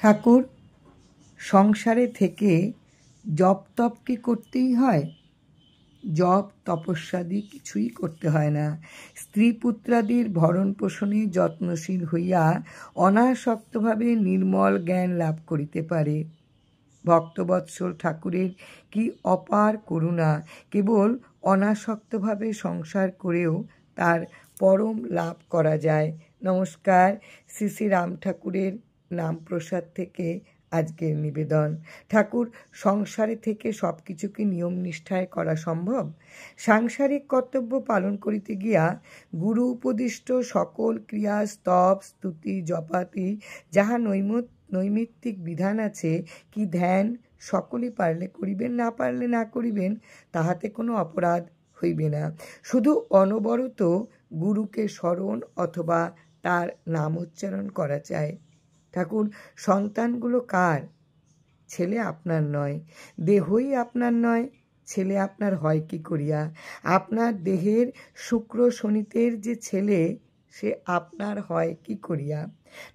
ঠাকুর, সংসারে থেকে জপ তপ কি করতেই হয়? জপ তপস্যাদি কিছুই করতে হয় না। স্ত্রী পুত্রাদির ভরণ পোষণে যত্নশীল হইয়া অনাসক্তভাবে নির্মল জ্ঞান লাভ করিতে পারে। ভক্তবৎসল ঠাকুরের কি অপার করুণা! কেবল অনাসক্তভাবে সংসার করেও তার পরম লাভ করা যায়। নমস্কার, শ্রী শ্রী রাম ঠাকুরের নাম প্রসাদ থেকে আজকের নিবেদন। ঠাকুর, সংসারে থেকে সব কিছু কি নিয়ম নিষ্ঠায় করা সম্ভব? সাংসারিক কর্তব্য পালন করিতে গিয়া গুরু উপদিষ্ট সকল ক্রিয়া, স্তব, স্তুতি, জপাতি যাহা নৈমিত্তিক বিধান আছে, কি ধ্যান সকলেই পারলে করিবেন, না পারলে না করিবেন, তাহাতে কোনো অপরাধ হইবে না। শুধু অনবরত গুরুকে স্মরণ অথবা তার নাম উচ্চারণ করা চাই। ঠাকুর, সন্তানগুলো কার? ছেলে আপনার নয়, দেহই আপনার নয়, ছেলে আপনার হয় কি করিয়া? আপনার দেহের শুক্র শনিতের যে ছেলে, সে আপনার হয় কি করিয়া?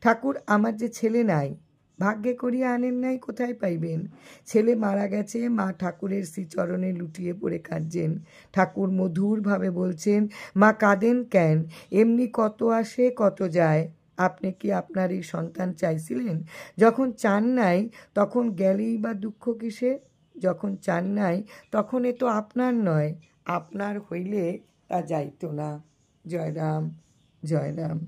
ঠাকুর, আমার যে ছেলে নাই, ভাগ্যে করিয়া আনেন নাই, কোথায় পাইবেন? ছেলে মারা গেছে, মা ঠাকুরের শ্রীচরণে লুটিয়ে পড়ে কাঁদছেন। ঠাকুর মধুরভাবে বলছেন, মা কাঁদেন কেন? এমনি কত আসে কত যায়। আপনি কি আপনার এই সন্তান চাইছিলেন? যখন চান নাই, তখন গেলেই বা দুঃখ কিসে? যখন চান নাই, তখন এ তো আপনার নয়, আপনার হইলে তা যাইত না। জয় রাম, জয় রাম।